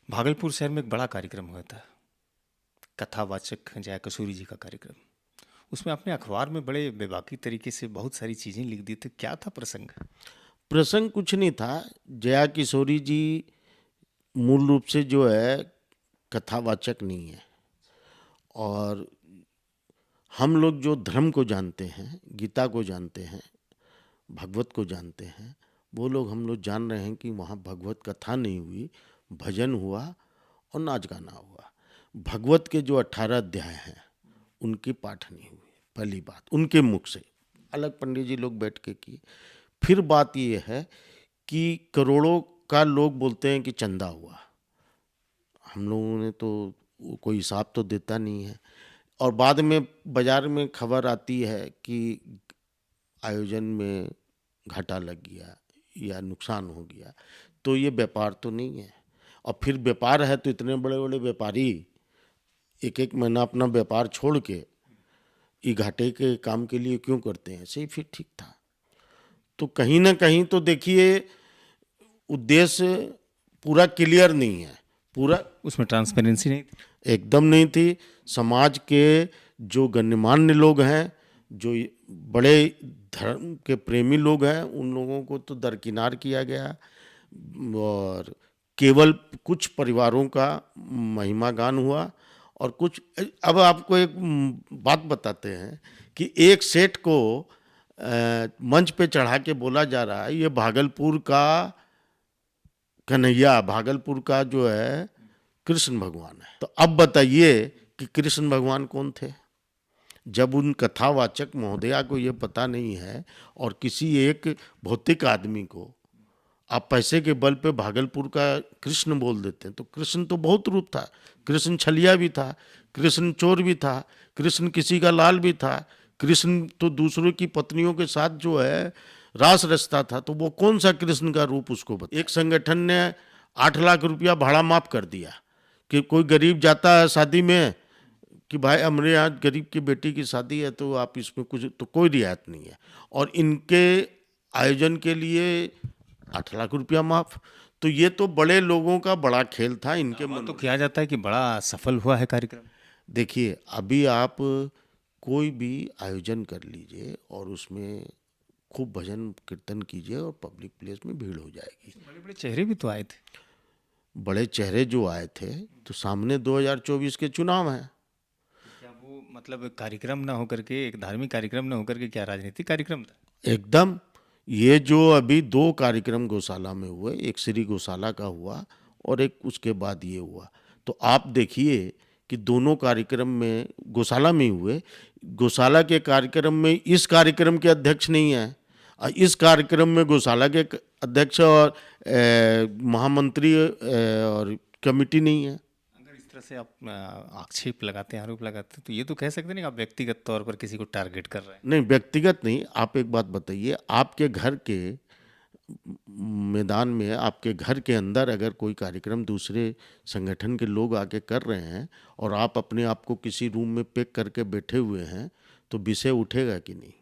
भागलपुर शहर में एक बड़ा कार्यक्रम हुआ था, कथावाचक जया कसूरी जी का कार्यक्रम। उसमें आपने अखबार में बड़े बेबाकी तरीके से बहुत सारी चीज़ें लिख दी थी, क्या था प्रसंग? प्रसंग कुछ नहीं था। जया किशोरी जी मूल रूप से जो है कथावाचक नहीं है। और हम लोग जो धर्म को जानते हैं, गीता को जानते हैं, भगवत को जानते हैं, वो लोग हम लोग जान रहे हैं कि वहाँ भगवत कथा नहीं हुई, भजन हुआ और नाच गाना हुआ। भगवत के जो 18 अध्याय हैं उनकी पाठ नहीं हुई। पहली बात उनके मुख से, अलग पंडित जी लोग बैठ के किए। फिर बात ये है कि करोड़ों का लोग बोलते हैं कि चंदा हुआ। हम लोगों ने तो कोई हिसाब तो देता नहीं है। और बाद में बाजार में खबर आती है कि आयोजन में घाटा लग गया या नुकसान हो गया। तो ये व्यापार तो नहीं है। और फिर व्यापार है तो इतने बड़े बड़े व्यापारी एक एक महीना अपना व्यापार छोड़ के ये घाटे के काम के लिए क्यों करते हैं? ऐसे ही फिर ठीक था। तो कहीं ना कहीं तो देखिए उद्देश्य पूरा क्लियर नहीं है। पूरा उसमें ट्रांसपेरेंसी नहीं थी। एकदम नहीं थी। समाज के जो गण्यमान्य लोग हैं, जो बड़े धर्म के प्रेमी लोग हैं, उन लोगों को तो दरकिनार किया गया। और केवल कुछ परिवारों का महिमा गान हुआ। और कुछ, अब आपको एक बात बताते हैं कि एक सेठ को मंच पे चढ़ा के बोला जा रहा है ये भागलपुर का कन्हैया, भागलपुर का जो है कृष्ण भगवान है। तो अब बताइए कि कृष्ण भगवान कौन थे? जब उन कथावाचक महोदया को ये पता नहीं है और किसी एक भौतिक आदमी को आप पैसे के बल पे भागलपुर का कृष्ण बोल देते हैं, तो कृष्ण तो बहुत रूप था। कृष्ण छलिया भी था, कृष्ण चोर भी था, कृष्ण किसी का लाल भी था, कृष्ण तो दूसरों की पत्नियों के साथ जो है रास रचता था। तो वो कौन सा कृष्ण का रूप उसको बता? एक संगठन ने 8 लाख रुपया भाड़ा माफ कर दिया कि कोई गरीब जाता है शादी में कि भाई हमारे यहाँ गरीब की बेटी की शादी है तो आप इसमें कुछ, तो कोई रियायत नहीं है। और इनके आयोजन के लिए 8 लाख रुपया माफ। तो ये तो बड़े लोगों का बड़ा खेल था इनके दावा मन। तो किया जाता है कि बड़ा सफल हुआ है कार्यक्रम। देखिए अभी आप कोई भी आयोजन कर लीजिए और उसमें खूब भजन कीर्तन कीजिए और पब्लिक प्लेस में भीड़ हो जाएगी। बड़े बड़े चेहरे भी तो आए थे। बड़े चेहरे जो आए थे, तो सामने 2024 के चुनाव हैं। तो क्या वो मतलब कार्यक्रम ना होकर के, एक धार्मिक कार्यक्रम ना होकर के, क्या राजनीतिक कार्यक्रम था? एकदम। ये जो अभी 2 कार्यक्रम गौशाला में हुए, एक श्री गौशाला का हुआ और एक उसके बाद ये हुआ, तो आप देखिए कि दोनों कार्यक्रम में गौशाला में ही हुए। गौशाला के कार्यक्रम में इस कार्यक्रम के अध्यक्ष नहीं है और इस कार्यक्रम में गौशाला के अध्यक्ष और महामंत्री और कमेटी नहीं है। अगर इस तरह से आप आक्षेप लगाते हैं, आरोप लगाते हैं, तो ये तो कह सकते हैं ना कि आप व्यक्तिगत तौर पर किसी को टारगेट कर रहे हैं। नहीं, व्यक्तिगत नहीं। आप एक बात बताइए, आपके घर के मैदान में, आपके घर के अंदर अगर कोई कार्यक्रम दूसरे संगठन के लोग आके कर रहे हैं और आप अपने आप को किसी रूम में पैक करके बैठे हुए हैं, तो विषय उठेगा कि नहीं?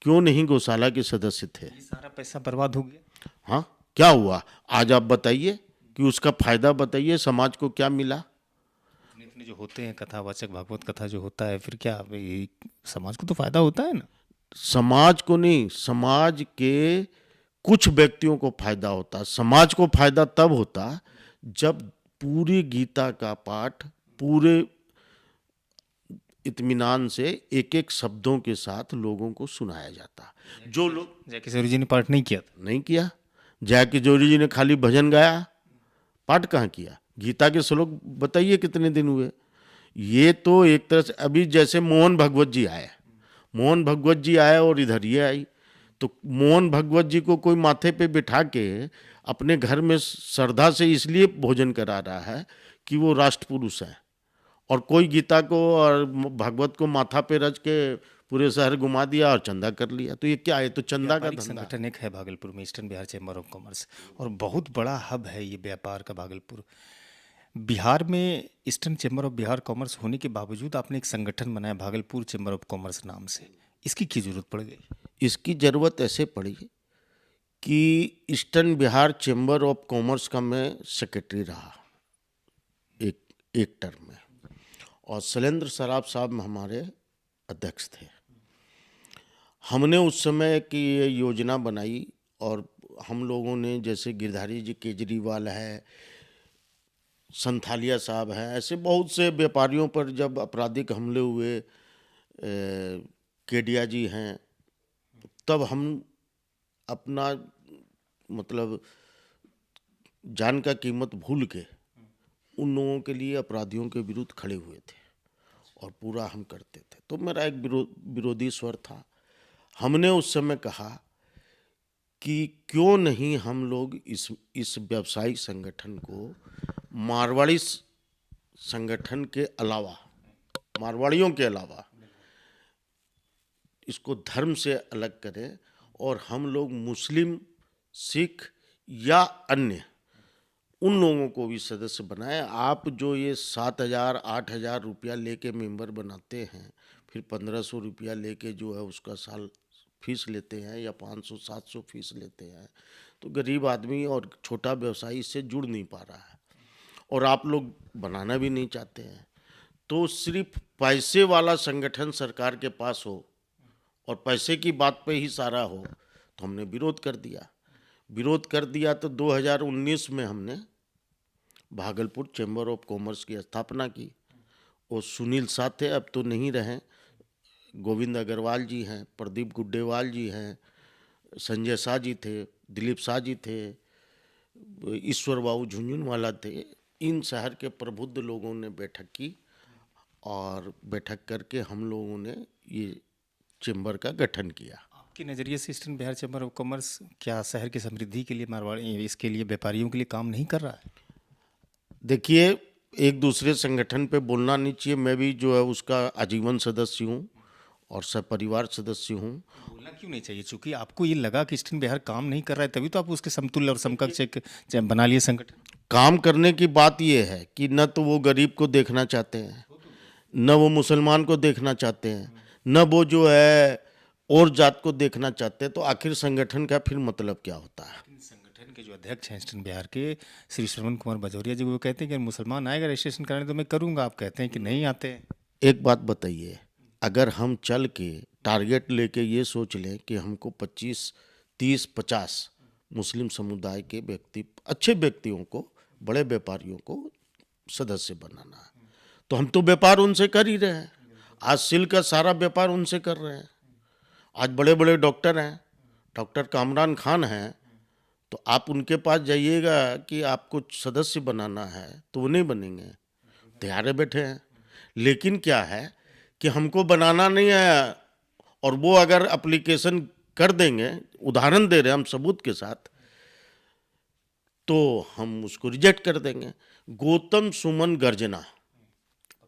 क्यों नहीं गौशाला के सदस्य थे? ये सारा पैसा बर्बाद हो गया। हाँ, क्या हुआ? आज आप बताइए कि उसका फायदा बताइए, समाज को क्या मिला? इतने इतने जो होते हैं कथावाचक, भागवत कथा जो होता है, फिर क्या ये समाज को तो फायदा होता है ना? समाज को नहीं, समाज के कुछ व्यक्तियों को फायदा होता। समाज को फायदा तब होता जब पूरी गीता का पाठ पूरे इत्मीनान से एक एक शब्दों के साथ लोगों को सुनाया जाता। जो लोग जय किशोरी जी ने पाठ नहीं किया था। नहीं किया, जया किशोरी जी ने खाली भजन गाया, पाठ कहाँ किया? गीता के श्लोक बताइए कितने दिन हुए? ये तो एक तरह से अभी जैसे मोहन भगवत जी आए, मोहन भगवत जी आए और इधर ये आई। तो मोहन भगवत जी को कोई माथे पे बिठा के अपने घर में श्रद्धा से इसलिए भोजन करा रहा है कि वो राष्ट्र पुरुष है। और कोई गीता को और भागवत को माथा पे रच के पूरे शहर घुमा दिया और चंदा कर लिया। तो ये क्या है? तो चंदा का व्यापारिक धंधा। संगठन एक है भागलपुर में, eastern Bihar chamber of commerce, और बहुत बड़ा हब है ये व्यापार का भागलपुर। बिहार में eastern chamber of Bihar commerce होने के बावजूद आपने एक संगठन बनाया भागलपुर चैम्बर ऑफ कॉमर्स नाम से। इसकी क्या जरूरत पड़ गई? इसकी ज़रूरत ऐसे पड़ी कि eastern Bihar chamber of commerce का मैं सेक्रेटरी रहा एक टर्म में, और शैलेंद्र सराफ साहब हमारे अध्यक्ष थे। हमने उस समय की ये योजना बनाई, और हम लोगों ने, जैसे गिरधारी जी केजरीवाल है, संथालिया साहब हैं, ऐसे बहुत से व्यापारियों पर जब आपराधिक हमले हुए, केडिया जी हैं, तब हम अपना मतलब जान का कीमत भूल के उन लोगों के लिए, अपराधियों के विरुद्ध खड़े हुए थे, और पूरा हम करते थे। तो मेरा एक विरोधी स्वर था। हमने उस समय कहा कि क्यों नहीं हम लोग इस व्यवसायिक संगठन को मारवाड़ी संगठन के अलावा, मारवाड़ियों के अलावा, इसको धर्म से अलग करें, और हम लोग मुस्लिम, सिख या अन्य उन लोगों को भी सदस्य बनाएं। आप जो ये 7,000 8,000 रुपया लेके मेंबर बनाते हैं, फिर 1,500 रुपया लेके जो है उसका साल फीस लेते हैं, या 500 700 फीस लेते हैं, तो गरीब आदमी और छोटा व्यवसायी इससे जुड़ नहीं पा रहा है, और आप लोग बनाना भी नहीं चाहते हैं। तो सिर्फ पैसे वाला संगठन सरकार के पास हो और पैसे की बात पे ही सारा हो, तो हमने विरोध कर दिया। तो 2019 में हमने भागलपुर चैम्बर ऑफ कॉमर्स की स्थापना की। वो सुनील शाह थे, अब तो नहीं रहे, गोविंद अग्रवाल जी हैं, प्रदीप गुड्डेवाल जी हैं, संजय शाह जी थे, दिलीप शाह जी थे, ईश्वर बाबू झुंझुनवाला थे। इन शहर के प्रबुद्ध लोगों ने बैठक की, और बैठक करके हम लोगों ने ये चैम्बर का गठन किया। आपके नज़रिए से eastern Bihar chamber of commerce क्या शहर की समृद्धि के लिए, मारवाड़ी इसके लिए, व्यापारियों के लिए काम नहीं कर रहा है? देखिए, एक दूसरे संगठन पे बोलना नहीं चाहिए। मैं भी जो है उसका आजीवन सदस्य हूँ और सपरिवार सदस्य हूँ। बोलना क्यों नहीं चाहिए? चूंकि आपको ये लगा कि ईस्टर्न बिहार काम नहीं कर रहा है, तभी तो आप उसके समतुल्य और समकक्ष एक बना लिए संगठन। काम करने की बात ये है कि न तो वो गरीब को देखना चाहते हैं, न वो मुसलमान को देखना चाहते हैं, न वो जो है और जात को देखना चाहते हैं। तो आखिर संगठन का फिर मतलब क्या होता है? संगठन के जो अध्यक्ष हैं ईस्टर्न बिहार के, श्री श्रवण कुमार भजौरिया जी, वो कहते हैं कि मुसलमान आएगा रजिस्ट्रेशन कराने तो मैं करूंगा। आप कहते हैं कि नहीं आते हैं। एक बात बताइए, अगर हम चल के टारगेट लेके ये सोच लें कि हमको 25 30 50 मुस्लिम समुदाय के व्यक्ति, अच्छे व्यक्तियों को, बड़े व्यापारियों को सदस्य बनाना है, तो हम तो व्यापार उनसे कर ही रहे हैं। आज सिल्क का सारा व्यापार उनसे कर रहे हैं। आज बड़े बड़े डॉक्टर हैं, डॉक्टर कामरान खान हैं, तो आप उनके पास जाइएगा कि आपको सदस्य बनाना है तो वो नहीं बनेंगे, तैयार बैठे हैं। लेकिन क्या है कि हमको बनाना नहीं है, और वो अगर एप्लीकेशन कर देंगे, उदाहरण दे रहे हैं हम सबूत के साथ, तो हम उसको रिजेक्ट कर देंगे। गौतम सुमन गर्जना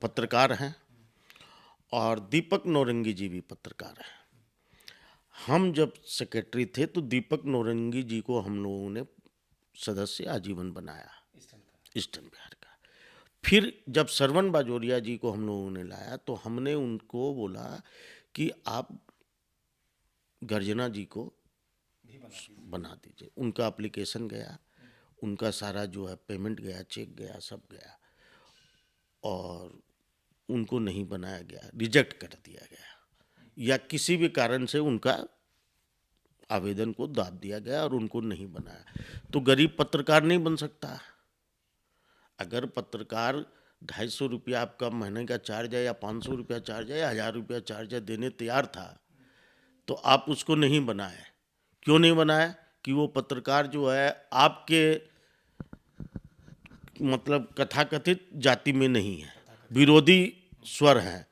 पत्रकार हैं, और दीपक नौरंगी जी भी पत्रकार हैं। हम जब सेक्रेटरी थे तो दीपक नौरंगी जी को हम लोगों ने सदस्य आजीवन बनाया ईस्टर्न बिहार का। फिर जब श्रवण बाजोरिया जी को हम लोगों ने लाया, तो हमने उनको बोला कि आप गर्जना जी को बना दीजिए। उनका एप्लीकेशन गया, उनका सारा जो है पेमेंट गया, चेक गया, सब गया, और उनको नहीं बनाया गया, रिजेक्ट कर दिया गया, या किसी भी कारण से उनका आवेदन को दाब दिया गया और उनको नहीं बनाया। तो गरीब पत्रकार नहीं बन सकता। अगर पत्रकार 250 रुपया आपका महीने का चार्ज है, या 500 रुपया चार्ज है, या 1000 रुपया चार्ज है, देने तैयार था, तो आप उसको नहीं बनाए। क्यों नहीं बनाए? कि वो पत्रकार जो है आपके मतलब कथाकथित जाति में नहीं है, विरोधी स्वर है,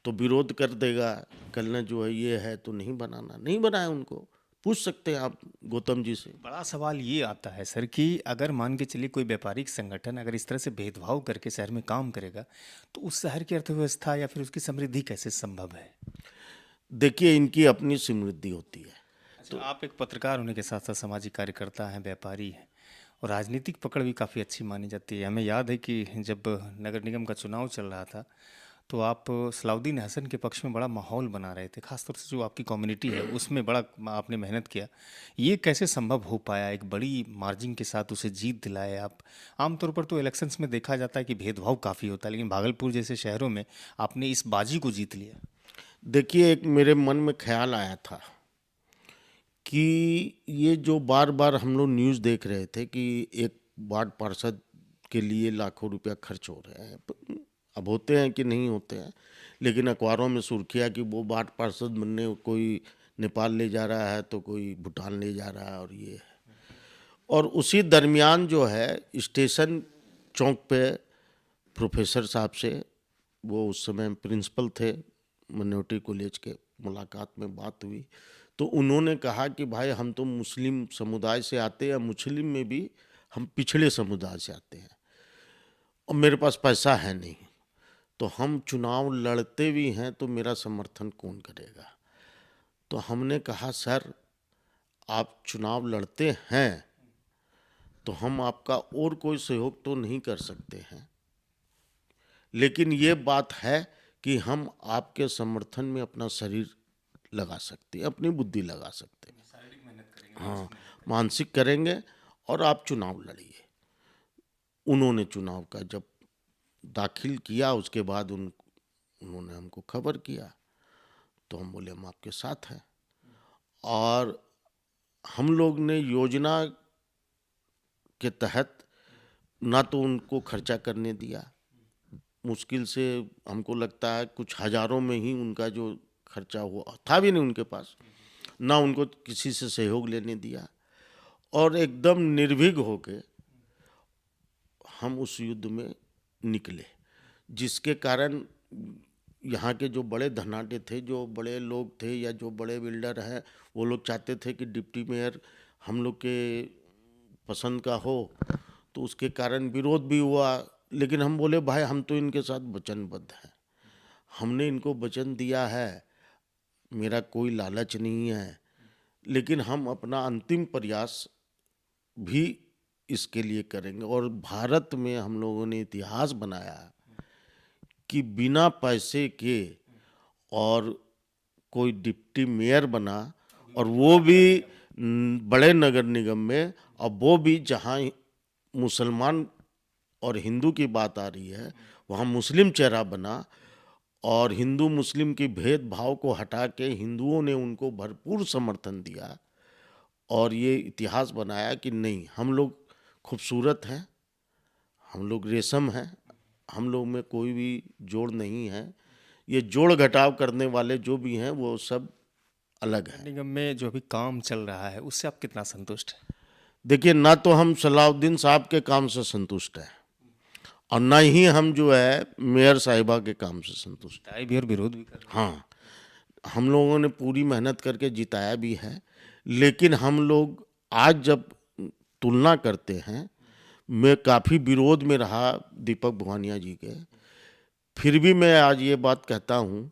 तो विरोध कर देगा। कल न जो है ये है, तो नहीं बनाना, नहीं बनाए उनको। पूछ सकते हैं आप गौतम जी से। बड़ा सवाल ये आता है सर कि अगर मान के चलिए कोई व्यापारिक संगठन अगर इस तरह से भेदभाव करके शहर में काम करेगा, तो उस शहर की अर्थव्यवस्था या फिर उसकी समृद्धि कैसे संभव है? देखिए, इनकी अपनी समृद्धि होती है। तो आप एक पत्रकार होने के साथ साथ सामाजिक कार्यकर्ता हैं, व्यापारी हैं, और राजनीतिक पकड़ भी काफ़ी अच्छी मानी जाती है। हमें याद है कि जब नगर निगम का चुनाव चल रहा था, तो आप सलाउद्दीन हसन के पक्ष में बड़ा माहौल बना रहे थे, खासतौर से जो आपकी कम्युनिटी है उसमें बड़ा आपने मेहनत किया। ये कैसे संभव हो पाया, एक बड़ी मार्जिन के साथ उसे जीत दिलाए आप? आमतौर पर तो इलेक्शंस में देखा जाता है कि भेदभाव काफ़ी होता है, लेकिन भागलपुर जैसे शहरों में आपने इस बाजी को जीत लिया। देखिए, एक मेरे मन में ख्याल आया था कि ये जो बार बार हम लोग न्यूज़ देख रहे थे कि एक वार्ड पार्षद के लिए लाखों रुपया खर्च हो रहे हैं, अब होते हैं कि नहीं होते हैं, लेकिन अखबारों में सुर्खियाँ कि वो वार्ड पार्षद बनने कोई नेपाल ले जा रहा है तो कोई भूटान ले जा रहा है, और ये है। और उसी दरमियान जो है स्टेशन चौक पे प्रोफेसर साहब से, वो उस समय प्रिंसिपल थे मिनोरिटी कॉलेज के, मुलाकात में बात हुई तो उन्होंने कहा कि भाई हम तो मुस्लिम समुदाय से आते हैं, मुस्लिम में भी हम पिछड़े समुदाय से आते हैं और मेरे पास पैसा है नहीं, तो हम चुनाव लड़ते भी हैं तो मेरा समर्थन कौन करेगा। तो हमने कहा सर आप चुनाव लड़ते हैं तो हम आपका और कोई सहयोग तो नहीं कर सकते हैं, लेकिन ये बात है कि हम आपके समर्थन में अपना शरीर लगा सकते हैं, अपनी बुद्धि लगा सकते हैं, शारीरिक मेहनत करेंगे, हाँ मानसिक करेंगे और आप चुनाव लड़िए। उन्होंने चुनाव का जब दाखिल किया उसके बाद उन्होंने हमको खबर किया तो हम बोले हम आपके साथ हैं। और हम लोग ने योजना के तहत ना तो उनको खर्चा करने दिया, मुश्किल से हमको लगता है कुछ हज़ारों में ही उनका जो खर्चा हुआ था भी नहीं उनके पास, ना उनको किसी से सहयोग लेने दिया, और एकदम निर्भीक होके हम उस युद्ध में निकले, जिसके कारण यहाँ के जो बड़े धनाढ्य थे, जो बड़े लोग थे या जो बड़े बिल्डर हैं, वो लोग चाहते थे कि डिप्टी मेयर हम लोग के पसंद का हो, तो उसके कारण विरोध भी हुआ। लेकिन हम बोले भाई हम तो इनके साथ वचनबद्ध हैं, हमने इनको वचन दिया है, मेरा कोई लालच नहीं है, लेकिन हम अपना अंतिम प्रयास भी इसके लिए करेंगे। और भारत में हम लोगों ने इतिहास बनाया कि बिना पैसे के और कोई डिप्टी मेयर बना, और वो भी बड़े नगर निगम में, और वो भी जहाँ मुसलमान और हिंदू की बात आ रही है वहाँ मुस्लिम चेहरा बना, और हिंदू मुस्लिम की भेदभाव को हटा के हिंदुओं ने उनको भरपूर समर्थन दिया, और ये इतिहास बनाया कि नहीं हम लोग खूबसूरत हैं, हम लोग रेशम हैं, हम लोग में कोई भी जोड़ नहीं है, ये जोड़ घटाव करने वाले जो भी हैं वो सब अलग है। निगम में जो अभी काम चल रहा है उससे आप कितना संतुष्ट हैं? देखिए, ना तो हम सलाउद्दीन साहब के काम से संतुष्ट हैं और ना ही हम जो है मेयर साहिबा के काम से संतुष्ट हैं। दाई भी और विरोध भी कर रहे हाँ, हम लोगों ने पूरी मेहनत करके जिताया भी है, लेकिन हम लोग आज जब तुलना करते हैं, मैं काफ़ी विरोध में रहा दीपक भुवानिया जी के, फिर भी मैं आज ये बात कहता हूँ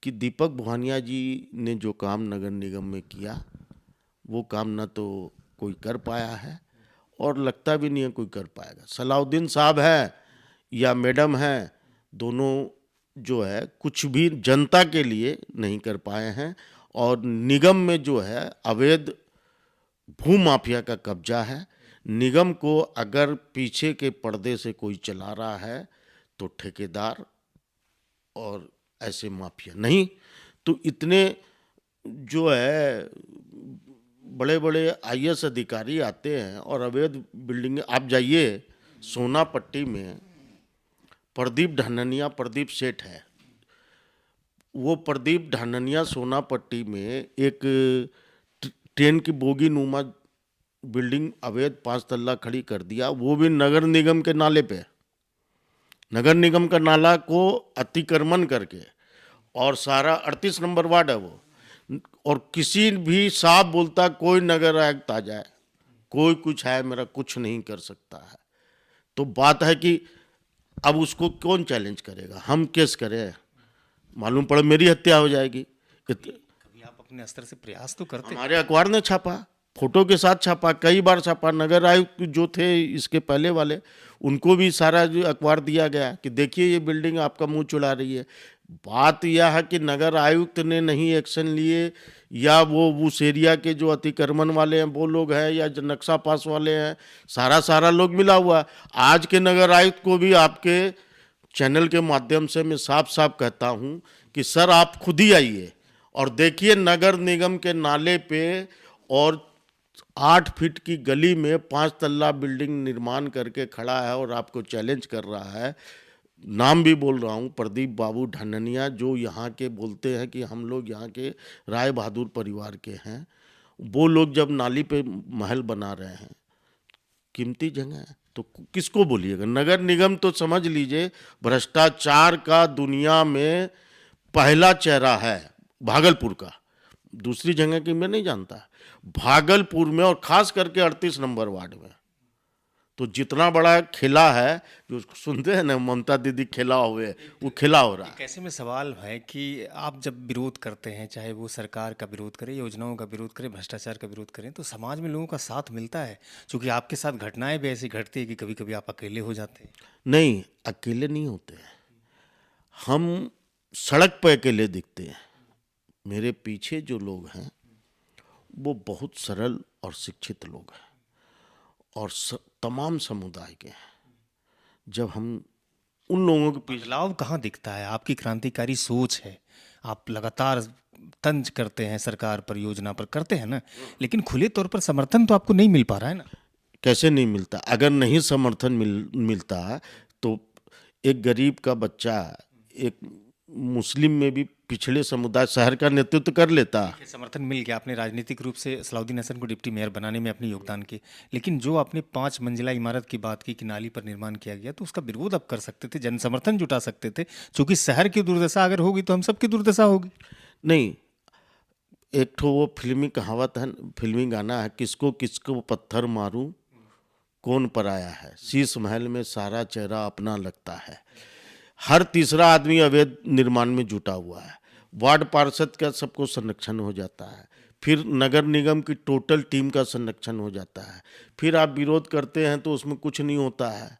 कि दीपक भुवानिया जी ने जो काम नगर निगम में किया वो काम ना तो कोई कर पाया है और लगता भी नहीं है कोई कर पाएगा। सलाउद्दीन साहब है या मैडम है, दोनों जो है कुछ भी जनता के लिए नहीं कर पाए हैं, और निगम में जो है अवैध भू माफिया का कब्जा है। निगम को अगर पीछे के पर्दे से कोई चला रहा है तो ठेकेदार और ऐसे माफिया, नहीं तो इतने जो है बड़े बड़े आईएएस अधिकारी आते हैं और अवैध बिल्डिंग। आप जाइए सोनापट्टी में, प्रदीप ढाननिया, प्रदीप सेठ है, वो प्रदीप ढाननिया सोनापट्टी में एक ट्रेन की बोगी नुमा बिल्डिंग अवैध 5 तल्ला खड़ी कर दिया, वो भी नगर निगम के नाले पे, नगर निगम का नाला को अतिक्रमण करके, और सारा 38 नंबर वार्ड है वो, और किसी भी साफ बोलता कोई नगर आयुक्त आ जाए, कोई कुछ है मेरा कुछ नहीं कर सकता है। तो बात है कि अब उसको कौन चैलेंज करेगा, हम केस करें, मालूम पड़े मेरी हत्या हो जाएगी। कभी आप अपने स्तर से प्रयास तो करते हैं? हमारे अखबार ने छापा फोटो के साथ छापा, कई बार छापा। नगर आयुक्त जो थे इसके पहले वाले, उनको भी सारा जो अखबार दिया गया कि देखिए ये बिल्डिंग आपका मुंह चुरा रही है। बात यह है कि नगर आयुक्त ने नहीं एक्शन लिए, या वो उस एरिया के जो अतिक्रमण वाले हैं वो लोग हैं, या जो नक्शा पास वाले हैं, सारा लोग मिला हुआ है। आज के नगर आयुक्त को भी आपके चैनल के माध्यम से मैं साफ साफ कहता हूं कि सर आप खुद ही आइए और देखिए नगर निगम के नाले पे और 8 फीट की गली में 5 तल्ला बिल्डिंग निर्माण करके खड़ा है और आपको चैलेंज कर रहा है। नाम भी बोल रहा हूँ, प्रदीप बाबू ढननिया, जो यहाँ के बोलते हैं कि हम लोग यहाँ के राय बहादुर परिवार के हैं। वो लोग जब नाली पे महल बना रहे हैं, कीमती जगह है, तो किसको बोलिएगा। नगर निगम तो समझ लीजिए भ्रष्टाचार का दुनिया में पहला चेहरा है भागलपुर का, दूसरी जगह की मैं नहीं जानता। भागलपुर में और खास करके 38 नंबर वार्ड में तो जितना बड़ा खिला है, जो सुनते हैं ना ममता दीदी खिला हुए, वो खिला हो रहा है। कैसे में सवाल है कि आप जब विरोध करते हैं, चाहे वो सरकार का विरोध करें, योजनाओं का विरोध करें, भ्रष्टाचार का विरोध करें, तो समाज में लोगों का साथ मिलता है? क्योंकि आपके साथ घटनाएं भी ऐसी घटती है कि कभी कभी आप अकेले हो जाते हैं। नहीं, अकेले नहीं होते हैं हम, सड़क पर अकेले दिखते हैं। मेरे पीछे जो लोग हैं वो बहुत सरल और शिक्षित लोग हैं और तमाम समुदाय के हैं। जब हम उन लोगों के पीछे, बदलाव कहाँ दिखता है? आपकी क्रांतिकारी सोच है, आप लगातार तंज करते हैं सरकार पर, योजना पर करते हैं ना, लेकिन खुले तौर पर समर्थन तो आपको नहीं मिल पा रहा है ना। कैसे नहीं मिलता? अगर नहीं समर्थन मिलता तो एक गरीब का बच्चा एक मुस्लिम में भी पिछड़े समुदाय शहर का नेतृत्व कर लेता। समर्थन मिल गया, आपने राजनीतिक रूप से सलाउद्दीन हसन को डिप्टी मेयर बनाने में अपने योगदान के, लेकिन जो आपने 5 मंजिला इमारत की बात की कि नाली पर निर्माण किया गया, तो उसका विरोध आप कर सकते थे, जन समर्थन जुटा सकते थे। क्योंकि शहर की दुर्दशा अगर होगी तो हम सबकी दुर्दशा होगी। नहीं, एक ठो वो फिल्मी कहावत है, फिल्मी गाना है, किसको किसको पत्थर मारूं कौन पराया है, शीश महल में सारा चेहरा अपना लगता है। हर तीसरा आदमी अवैध निर्माण में जुटा हुआ है। वार्ड पार्षद का सबको संरक्षण हो जाता है, फिर नगर निगम की टोटल टीम का संरक्षण हो जाता है, फिर आप विरोध करते हैं तो उसमें कुछ नहीं होता है,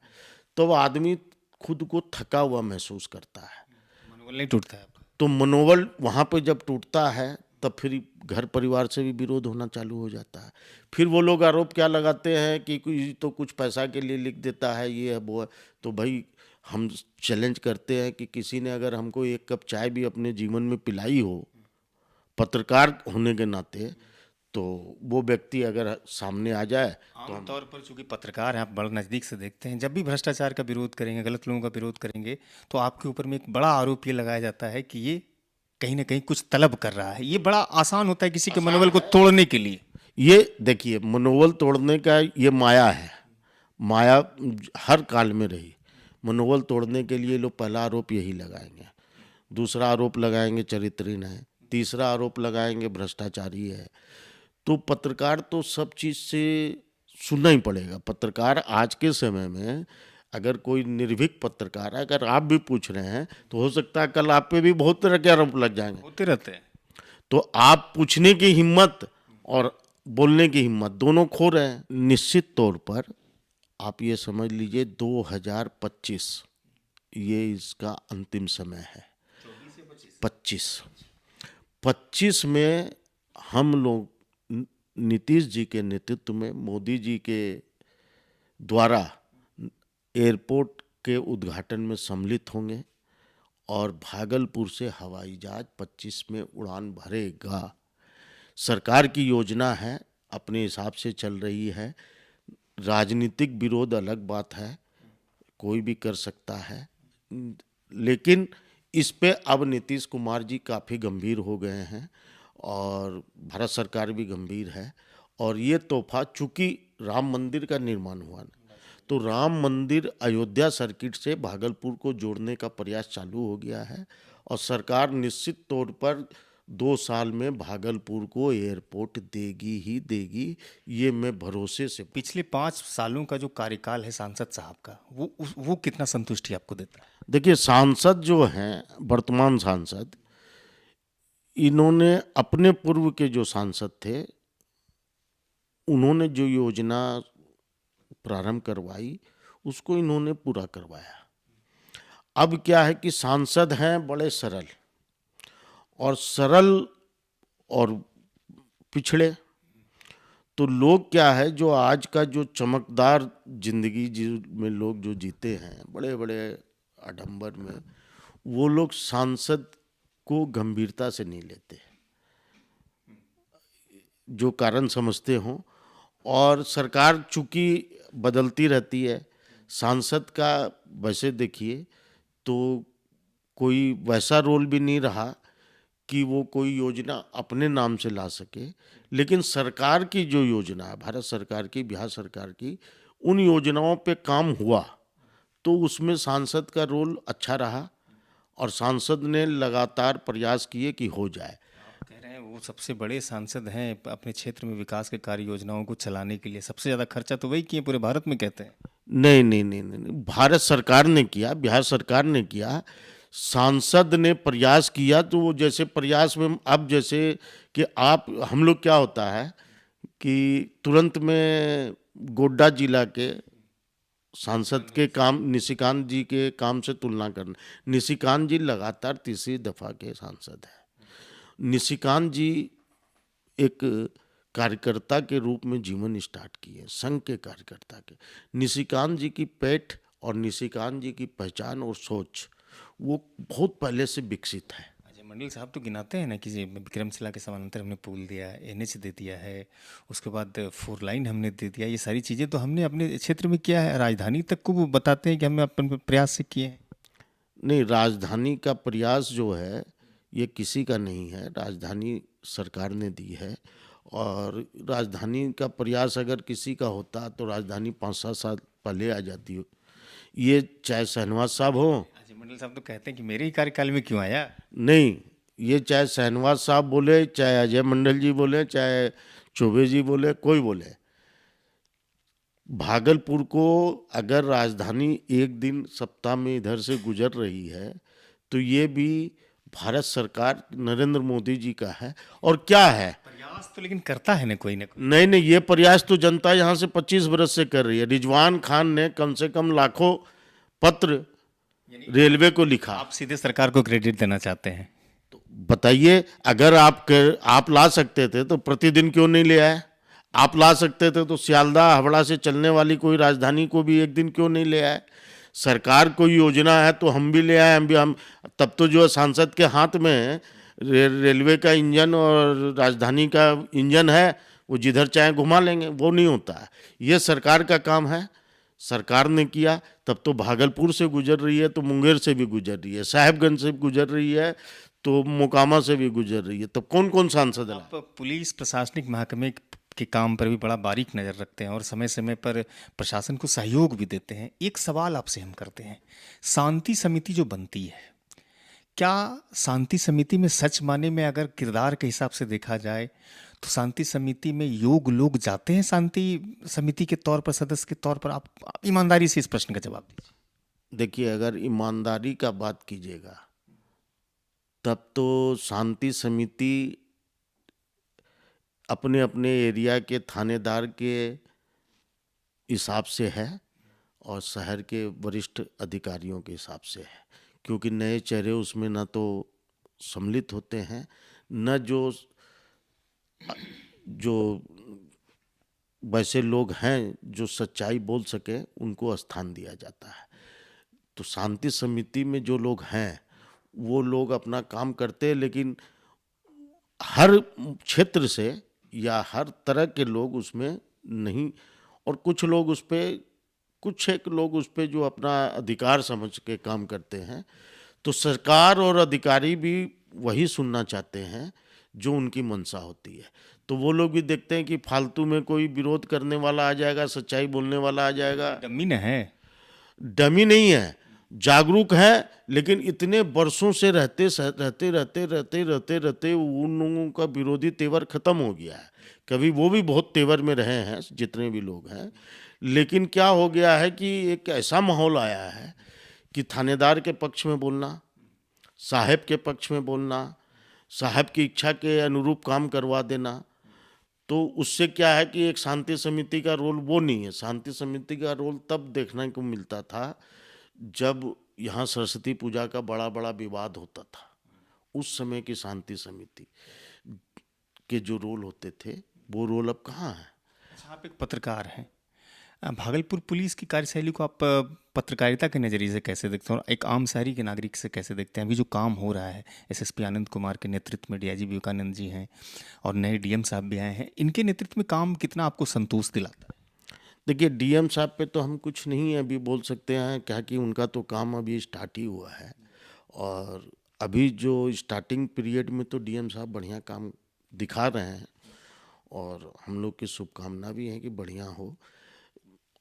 तो आदमी खुद को थका हुआ महसूस करता है। मनोबल नहीं टूटता है आपका? तो मनोबल वहाँ पे जब टूटता है तब फिर घर परिवार से भी विरोध होना चालू हो जाता है। फिर वो लोग आरोप क्या लगाते हैं कि कोई तो कुछ पैसा के लिए लिख देता है, ये है वो है। तो भाई हम चैलेंज करते हैं कि किसी ने अगर हमको 1 कप चाय भी अपने जीवन में पिलाई हो, पत्रकार होने के नाते, तो वो व्यक्ति अगर सामने आ जाए तो आमतौर पर चूंकि पत्रकार हैं, आप बड़ा नज़दीक से देखते हैं, जब भी भ्रष्टाचार का विरोध करेंगे, गलत लोगों का विरोध करेंगे, तो आपके ऊपर में एक बड़ा आरोप ये लगाया जाता है कि ये कहीं ना कहीं कुछ तलब कर रहा है। ये बड़ा आसान होता है किसी के मनोबल को तोड़ने के लिए। ये देखिए, मनोबल तोड़ने का ये माया है, माया हर काल में रही। मनोबल तोड़ने के लिए लोग पहला आरोप यही लगाएंगे, दूसरा आरोप लगाएंगे चरित्रहीन है, तीसरा आरोप लगाएंगे भ्रष्टाचारी है। तो पत्रकार तो सब चीज़ से सुनना ही पड़ेगा। पत्रकार आज के समय में अगर कोई निर्भीक पत्रकार है, अगर आप भी पूछ रहे हैं तो हो सकता है कल आप पे भी बहुत तरह के आरोप लग जाएंगे, होते रहते हैं। तो आप पूछने की हिम्मत और बोलने की हिम्मत दोनों खो रहे हैं। निश्चित तौर पर आप ये समझ लीजिए 2025 ये इसका अंतिम समय है। 25 में हम लोग नीतीश जी के नेतृत्व में, मोदी जी के द्वारा एयरपोर्ट के उद्घाटन में सम्मिलित होंगे और भागलपुर से हवाई जहाज 25 में उड़ान भरेगा। सरकार की योजना है, अपने हिसाब से चल रही है। राजनीतिक विरोध अलग बात है, कोई भी कर सकता है, लेकिन इस पे अब नीतीश कुमार जी काफ़ी गंभीर हो गए हैं और भारत सरकार भी गंभीर है। और ये तोहफा, चूँकि राम मंदिर का निर्माण हुआ ना, तो राम मंदिर अयोध्या सर्किट से भागलपुर को जोड़ने का प्रयास चालू हो गया है और सरकार निश्चित तौर पर 2 साल में भागलपुर को एयरपोर्ट देगी ही देगी, ये मैं भरोसे से। पिछले 5 सालों का जो कार्यकाल है सांसद साहब का, वो कितना संतुष्टि आपको देता है? देखिए, सांसद जो हैं, वर्तमान सांसद, इन्होंने अपने पूर्व के जो सांसद थे उन्होंने जो योजना प्रारंभ करवाई उसको इन्होंने पूरा करवाया। अब क्या है कि सांसद हैं बड़े सरल और पिछड़े। तो लोग क्या है, जो आज का जो चमकदार जिंदगी में लोग जो जीते हैं बड़े बड़े आडंबर में, वो लोग सांसद को गंभीरता से नहीं लेते, जो कारण समझते हों। और सरकार चूंकि बदलती रहती है, सांसद का वैसे देखिए तो कोई वैसा रोल भी नहीं रहा कि वो कोई योजना अपने नाम से ला सके। लेकिन सरकार की जो योजना है, भारत सरकार की, बिहार सरकार की, उन योजनाओं पे काम हुआ तो उसमें सांसद का रोल अच्छा रहा और सांसद ने लगातार प्रयास किए कि हो जाए। कह रहे हैं वो सबसे बड़े सांसद हैं अपने क्षेत्र में विकास के कार्य योजनाओं को चलाने के लिए, सबसे ज़्यादा खर्चा तो वही किए पूरे भारत में कहते हैं। नहीं नहीं नहीं नहीं नहीं, भारत सरकार ने किया, बिहार सरकार ने किया, सांसद ने प्रयास किया। तो वो जैसे प्रयास में अब जैसे कि आप हम लोग क्या होता है कि तुरंत में गोड्डा जिला के सांसद के काम निशिकांत जी के काम से तुलना करना। निशिकांत जी लगातार तीसरी दफा के सांसद हैं। निशिकांत जी एक कार्यकर्ता के रूप में जीवन स्टार्ट किए, संघ के कार्यकर्ता के। निशिकांत जी की पैठ और निशिकांत जी की पहचान और सोच वो बहुत पहले से विकसित है। अजय मंडल साहब तो गिनाते हैं ना कि विक्रमशिला के समानांतर हमने पुल दिया है, एनएच दे दिया है, उसके बाद 4 लाइन हमने दे दिया। ये सारी चीज़ें तो हमने अपने क्षेत्र में किया है। राजधानी तक को वो बताते हैं कि हमने अपन प्रयास से किए हैं। नहीं, राजधानी का प्रयास जो है ये किसी का नहीं है, राजधानी सरकार ने दी है। और राजधानी का प्रयास अगर किसी का होता तो राजधानी 5-7 साल पहले आ जाती हो। ये चाहे शहनवाज साहब हो, अजय मंडल साहब तो कहते हैं कि मेरे ही कार्यकाल में क्यों आया। नहीं, ये चाहे शहनवाज साहब बोले, चाहे अजय मंडल जी बोले, चाहे चौबे जी बोले, कोई बोले, भागलपुर को अगर राजधानी एक दिन सप्ताह में इधर से गुजर रही है तो ये भी भारत सरकार नरेंद्र मोदी जी का है। और क्या है, प्रयास तो लेकिन करता है ना कोई ना कोई। नहीं नहीं, ये प्रयास तो जनता यहाँ से 25 बरस से कर रही है। रिजवान खान ने कम से कम लाखों पत्र रेलवे को लिखा। आप सीधे सरकार को क्रेडिट देना चाहते हैं। तो बताइए, अगर आप ला सकते थे तो प्रतिदिन क्यों नहीं ले आए? आप ला सकते थे तो सियालदह हावड़ा से चलने वाली कोई राजधानी को भी एक दिन क्यों नहीं ले आए? सरकार कोई योजना है तो हम भी ले आए। हम तब तो जो सांसद के हाथ में रेलवे का इंजन और राजधानी का इंजन है, वो जिधर चाहे घुमा लेंगे। वो नहीं होता है, ये सरकार का काम है। सरकार ने किया, तब तो भागलपुर से गुजर रही है तो मुंगेर से भी गुजर रही है, साहेबगंज से गुजर रही है तो मोकामा से भी गुजर रही है। तब कौन कौन सांसद है? आप पुलिस प्रशासनिक महकमे के काम पर भी बड़ा बारीक नज़र रखते हैं और समय समय पर प्रशासन को सहयोग भी देते हैं। एक सवाल आपसे हम करते हैं, शांति समिति जो बनती है, क्या शांति समिति में सच माने में अगर किरदार के हिसाब से देखा जाए तो शांति समिति में योग्य लोग जाते हैं शांति समिति के तौर पर, सदस्य के तौर पर? आप ईमानदारी से इस प्रश्न का जवाब दीजिए। देखिए, अगर ईमानदारी का बात कीजिएगा तब तो शांति समिति अपने अपने एरिया के थानेदार के हिसाब से है और शहर के वरिष्ठ अधिकारियों के हिसाब से है। क्योंकि नए चेहरे उसमें न तो सम्मिलित होते हैं, न जो वैसे लोग हैं जो सच्चाई बोल सके, उनको स्थान दिया जाता है। तो शांति समिति में जो लोग हैं वो लोग अपना काम करते हैं, लेकिन हर क्षेत्र से या हर तरह के लोग उसमें नहीं। और कुछ लोग उस पर, कुछ एक लोग उस पर जो अपना अधिकार समझ के काम करते हैं। तो सरकार और अधिकारी भी वही सुनना चाहते हैं जो उनकी मंशा होती है। तो वो लोग भी देखते हैं कि फालतू में कोई विरोध करने वाला आ जाएगा, सच्चाई बोलने वाला आ जाएगा। डमी न है, डमी नहीं है, जागरूक है, लेकिन इतने वर्षों से रहते उन लोगों का विरोधी तेवर खत्म हो गया है। कभी वो भी बहुत तेवर में रहे हैं जितने भी लोग हैं, लेकिन क्या हो गया है कि एक ऐसा माहौल आया है कि थानेदार के पक्ष में बोलना, साहब के पक्ष में बोलना, साहब की इच्छा के अनुरूप काम करवा देना, तो उससे क्या है कि एक शांति समिति का रोल वो नहीं है। शांति समिति का रोल तब देखने को मिलता था जब यहाँ सरस्वती पूजा का बड़ा बड़ा विवाद होता था। उस समय की शांति समिति के जो रोल होते थे वो रोल अब कहाँ है। अच्छा, आप एक पत्रकार हैं। भागलपुर पुलिस की कार्यशैली को आप पत्रकारिता के नज़रिए से कैसे देखते हैं और एक आम शहरी के नागरिक से कैसे देखते हैं? अभी जो काम हो रहा है एसएसपी आनंद कुमार के नेतृत्व में, डीआईजी विवेकानंद जी हैं और नए डीएम साहब भी आए हैं, इनके नेतृत्व में काम कितना आपको संतोष दिलाता है? देखिए, डीएम साहब पे तो हम कुछ नहीं अभी बोल सकते हैं, क्या कि उनका तो काम अभी स्टार्ट ही हुआ है। और अभी जो स्टार्टिंग पीरियड में तो डीएम साहब बढ़िया काम दिखा रहे हैं और हम लोग की शुभकामना भी है कि बढ़िया हो।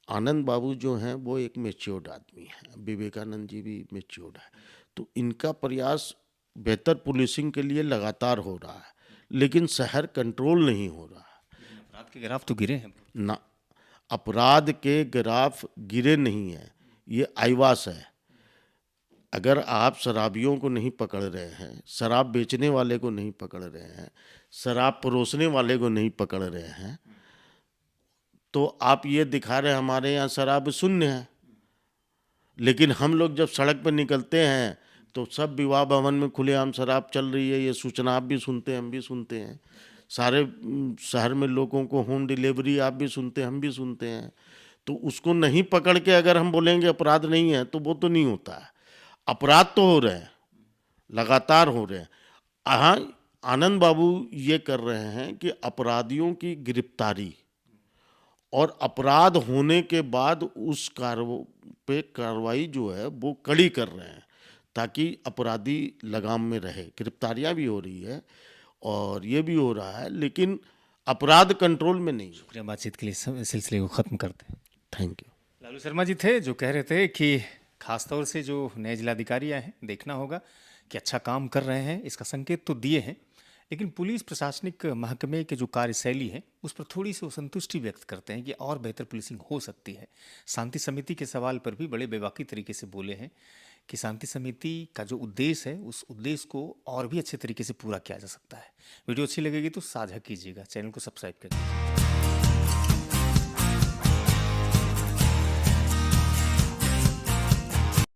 आनंद बाबू जो हैं वो एक मैच्योर्ड आदमी हैं, विवेकानंद जी भी मैच्योर्ड है, तो इनका प्रयास बेहतर पुलिसिंग के लिए लगातार हो रहा है, लेकिन शहर कंट्रोल नहीं हो रहा है अपराध के ग्राफ तो गिरे हैं। ना। अपराध के ग्राफ गिरे नहीं हैं, ये आईवास है। अगर आप शराबियों को नहीं पकड़ रहे हैं, शराब बेचने वाले को नहीं पकड़ रहे हैं, शराब परोसने वाले को नहीं पकड़ रहे हैं, तो आप ये दिखा रहे हैं हमारे यहाँ शराब शून्य है। लेकिन हम लोग जब सड़क पर निकलते हैं तो सब विवाह भवन में खुलेआम शराब चल रही है, ये सूचना आप भी सुनते हैं, हम भी सुनते हैं। सारे शहर में लोगों को होम डिलीवरी आप भी सुनते हैं, हम भी सुनते हैं। तो उसको नहीं पकड़ के अगर हम बोलेंगे अपराध नहीं है तो वो तो नहीं होता है। अपराध तो हो रहे हैं, लगातार हो रहे हैं। हाँ, आनंद बाबू ये कर रहे हैं कि अपराधियों की गिरफ्तारी और अपराध होने के बाद उस पे कार्रवाई जो है वो कड़ी कर रहे हैं ताकि अपराधी लगाम में रहे। गिरफ्तारियां भी हो रही है और ये भी हो रहा है, लेकिन अपराध कंट्रोल में नहीं है। शुक्रिया, बातचीत के लिए सिलसिले को ख़त्म करते हैं। Thank you. लालू शर्मा जी थे जो कह रहे थे कि खासतौर से जो नए जिलाधिकारी आए हैं, देखना होगा कि अच्छा काम कर रहे हैं, इसका संकेत तो दिए हैं, लेकिन पुलिस प्रशासनिक महकमे के जो कार्यशैली है उस पर थोड़ी सी असंतुष्टि व्यक्त करते हैं कि और बेहतर पुलिसिंग हो सकती है। शांति समिति के सवाल पर भी बड़े बेबाकी तरीके से बोले हैं कि शांति समिति का जो उद्देश्य है उस उद्देश्य को और भी अच्छे तरीके से पूरा किया जा सकता है। वीडियो अच्छी लगेगी तो साझा कीजिएगा, चैनल को सब्सक्राइब करिए।